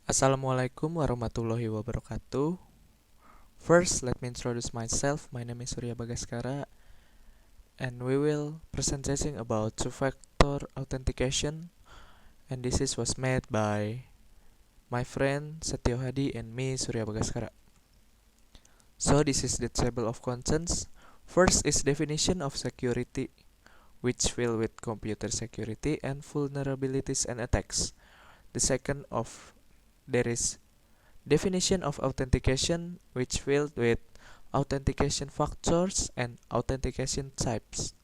Assalamualaikum warahmatullahi wabarakatuh. First, let me introduce myself. My name is Surya Bagaskara, and we will presenting about two-factor authentication. And was made by my friend Setyohadi and me, Surya Bagaskara. So this is the table of contents. First is definition of security, which deal with computer security and vulnerabilities and attacks. The second of there is definition of authentication, which deals with authentication factors and authentication types.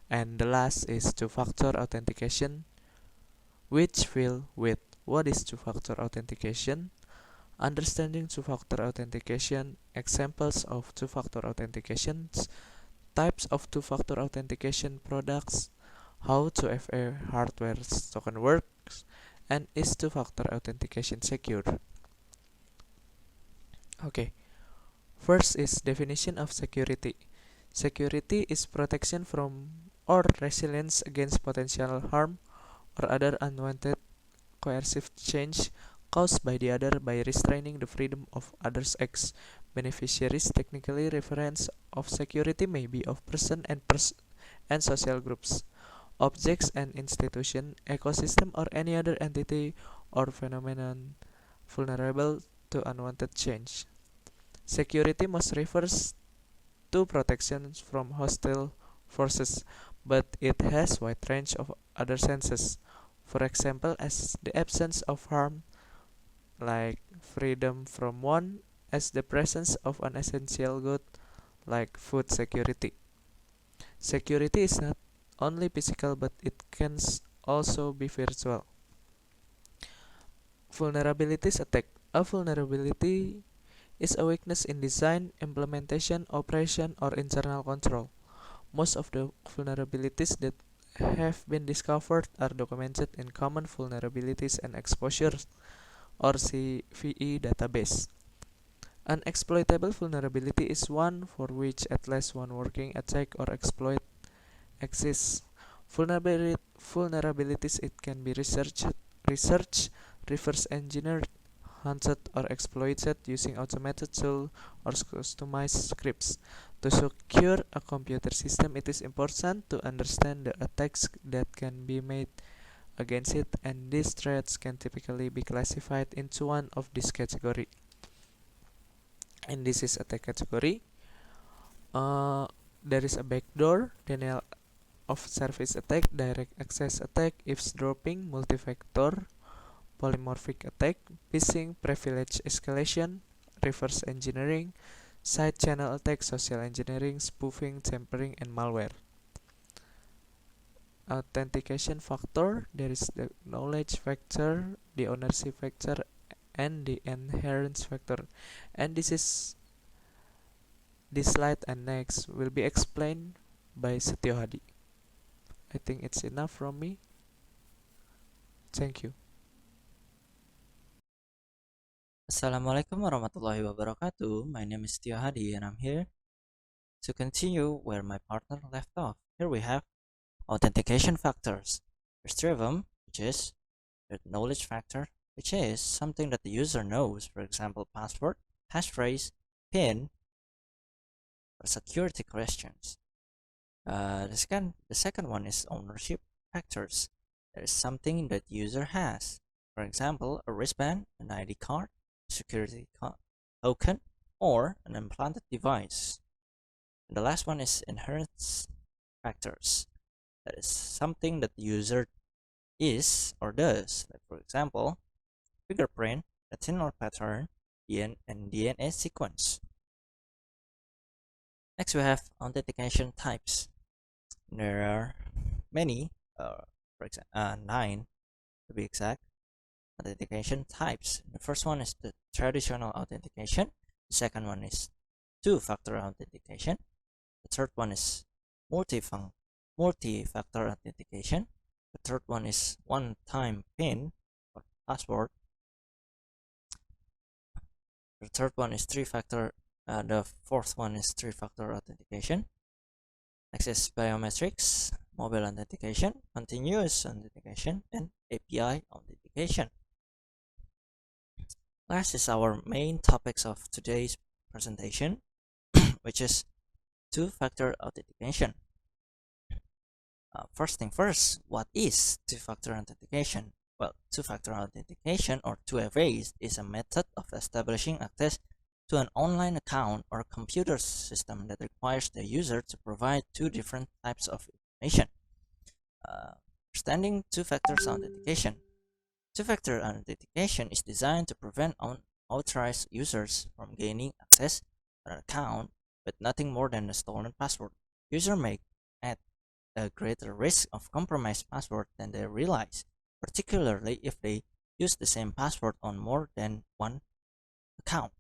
And the last is two-factor authentication, which deals with what is two-factor authentication, understanding two-factor authentication, examples of two-factor authentications, types of two-factor authentication products, how 2FA hardware token works, and is two-factor authentication secure. Okay, first is definition of security. Security is protection from or resilience against potential harm or other unwanted coercive change caused by the other by restraining the freedom of others' acts. Beneficiaries technically reference of security may be of person and social groups, objects and institution, ecosystem or any other entity or phenomenon vulnerable to unwanted change. Security must refers to protection from hostile forces, but it has wide range of other senses. For example, as the absence of harm, like freedom from one, as the presence of an essential good, like food security. Security is not only physical, but it can also be virtual. Vulnerabilities attack. A vulnerability is a weakness in design, implementation, operation, or internal control. Most of the vulnerabilities that have been discovered are documented in Common Vulnerabilities and Exposures or CVE database. An exploitable vulnerability is one for which at least one working attack or exploit exists. Vulnerabilities it can be researched, reverse engineered, hunted or exploited using automated tools or customized scripts. To secure a computer system, it is important to understand the attacks that can be made against it, and these threats can typically be classified into one of these categories. And this is attack category. There is a backdoor, denial of service attack, direct access attack, eavesdropping, multi-factor, polymorphic attack, phishing, privilege escalation, reverse engineering, side channel attack, social engineering, spoofing, tampering, and malware. Authentication factor, there is the knowledge factor, the ownership factor, and the inheritance factor. And this slide and next will be explained by Setyohadi. I think it's enough from me. Thank you. Assalamualaikum warahmatullahi wabarakatuh. My name is Setyohadi and I'm here to continue where my partner left off. Here we have authentication factors. There's three of them, which is the knowledge factor, which is something that the user knows, for example, password, passphrase, PIN, or security questions. The second one is ownership factors. That is something that user has. For example, a wristband, an ID card, security token, or an implanted device. And the last one is inheritance factors. That is something that the user is or does. Like for example, fingerprint, retinal pattern, and DNA sequence. Next we have authentication types. There are many, for example, 9 to be exact, authentication types. The first one is the traditional authentication. The second one is two-factor authentication. The third one is multi-factor authentication. The third one is one-time PIN or password. The third one is three-factor. The fourth one is three-factor authentication. Next is biometrics, mobile authentication, continuous authentication, and API authentication. Last is our main topics of today's presentation, which is two-factor authentication. First thing first, what is two-factor authentication? Well, two-factor authentication or 2FA is a method of establishing access to an online account or computer system that requires the user to provide two different types of information. Understanding two-factor authentication. Two-factor authentication is designed to prevent unauthorized users from gaining access to an account with nothing more than a stolen password. User may at a greater risk of compromised password than they realize, particularly if they use the same password on more than one account.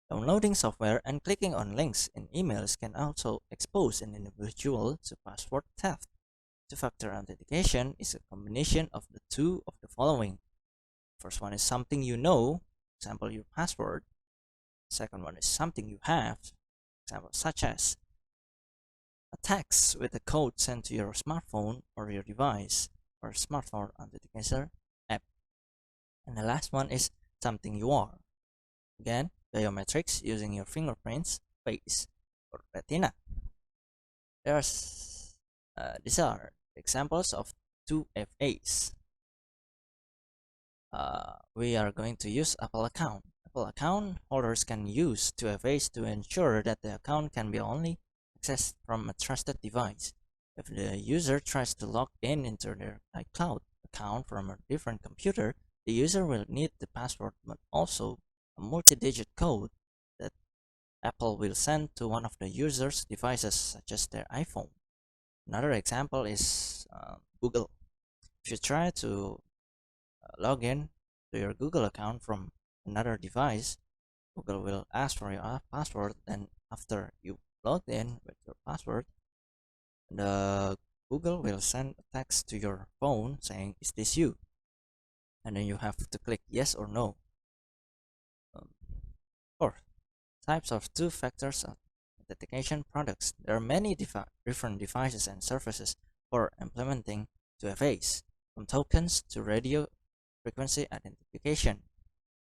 Downloading software and clicking on links in emails can also expose an individual to password theft. Two-factor authentication is a combination of the two of the following. First one is something you know, example your password. Second one is something you have, example such as a text with a code sent to your smartphone or your device or smartphone authenticator app. And the last one is something you are. Again, biometrics using your fingerprints, face, or retina. These are examples of 2FAs. We are going to use Apple account. Apple account holders can use 2FAs to ensure that the account can be only accessed from a trusted device. If the user tries to log in into their iCloud account from a different computer, the user will need the password but also a multi-digit code that Apple will send to one of the user's devices, such as their iPhone. Another example is Google. If you try to log in to your Google account from another device, Google will ask for your password, and after you log in with your password, the Google will send a text to your phone saying, "Is this you?" And then you have to click yes or no. Fourth, types of two-factor authentication products. There are many different devices and services for implementing 2FAs, from tokens to radio frequency identification,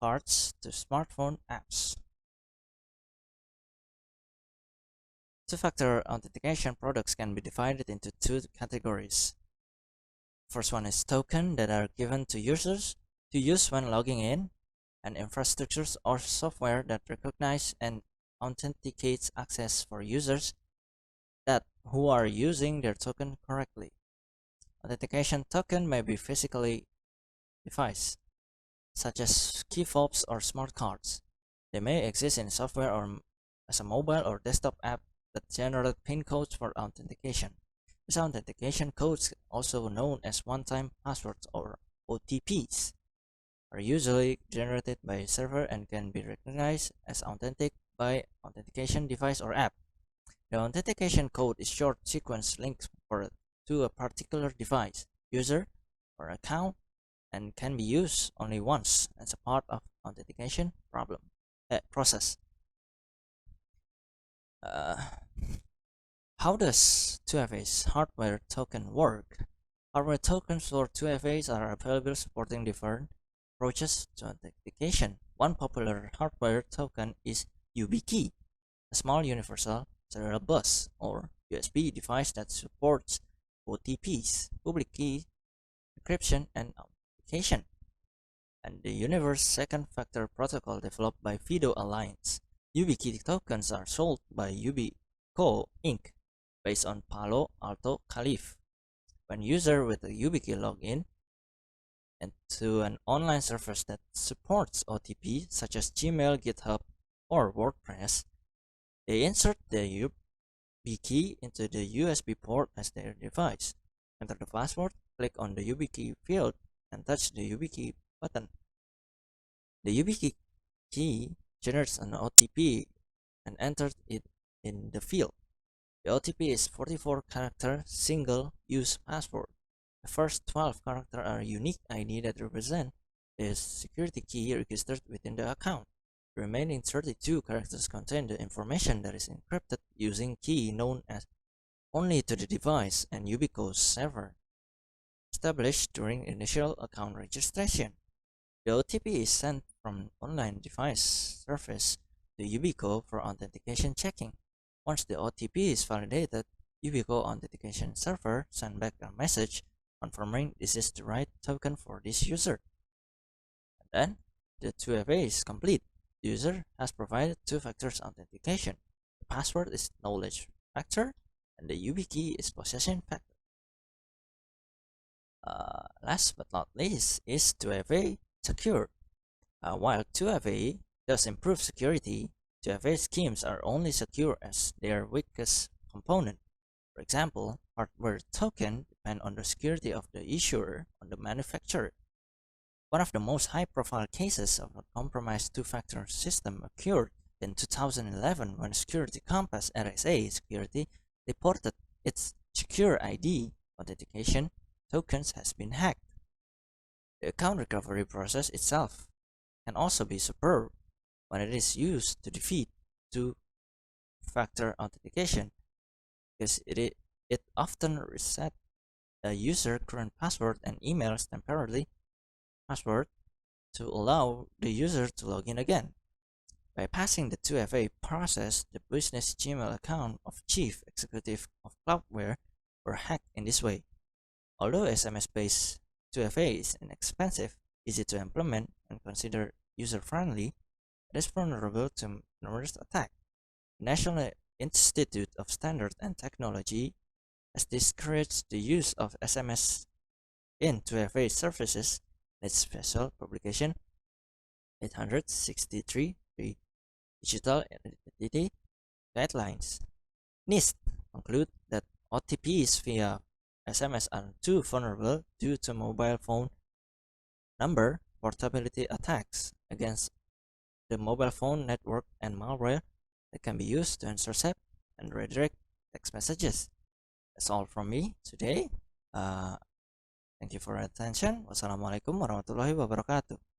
cards to smartphone apps. Two-factor authentication products can be divided into two categories. First one is tokens that are given to users to use when logging in, and infrastructures or software that recognize and authenticates access for users that who are using their token correctly. Authentication token may be physically device, such as key fobs or smart cards. They may exist in software or as a mobile or desktop app that generate PIN codes for authentication. These authentication codes, also known as one-time passwords or OTPs, are usually generated by a server and can be recognized as authentic by authentication device or app. The authentication code is short sequence links to a particular device, user, or account and can be used only once as a part of authentication process. How does 2FA's hardware token work? Hardware tokens for 2FAs are available supporting different approaches to authentication. One popular hardware token is YubiKey, a small universal serial bus or USB device that supports OTPs, public key encryption, and authentication, and the Universe Second Factor Protocol developed by FIDO Alliance. YubiKey tokens are sold by Yubico Inc. based on Palo Alto Calif. When user with a YubiKey log in and to an online service that supports OTP such as Gmail, GitHub, or WordPress, they insert the YubiKey into the USB port as their device. Enter the password, click on the YubiKey field, and touch the YubiKey button. The YubiKey key generates an OTP and enters it in the field. The OTP is 44-character single-use password. The first 12 characters are unique ID that represent the security key registered within the account. The remaining 32 characters contain the information that is encrypted using key known as only to the device and Yubico's server, established during initial account registration. The OTP is sent from online device service to Ubico for authentication checking. Once the OTP is validated, Ubico authentication server sends back a message confirming this is the right token for this user. And then the 2FA is complete. The user has provided two-factor authentication. The password is knowledge factor and the YubiKey is possession factor. Last but not least is 2FA secure. While 2FA does improve security, 2FA schemes are only secure as their weakest component. For example, hardware tokens depend on the security of the issuer or the manufacturer. One of the most high-profile cases of a compromised two-factor system occurred in 2011 when Security Compass RSA Security reported its Secure ID authentication tokens has been hacked. The account recovery process itself can also be superb when it is used to defeat two-factor authentication because it often resets a user current password and emails temporarily password to allow the user to log in again. By passing the 2FA process, the business Gmail account of chief executive of Cloudware were hacked in this way. Although SMS-based 2FA is inexpensive, easy to implement, and considered user-friendly, it is vulnerable to numerous attacks. The National Institute of Standards and Technology has discouraged the use of SMS in 2FA services in its special publication 863 Digital Identity Guidelines. NIST conclude that OTPs via SMS are too vulnerable due to mobile phone number portability attacks against the mobile phone network and malware that can be used to intercept and redirect text messages. That's all from me today. Thank you for your attention. Wassalamualaikum warahmatullahi wabarakatuh.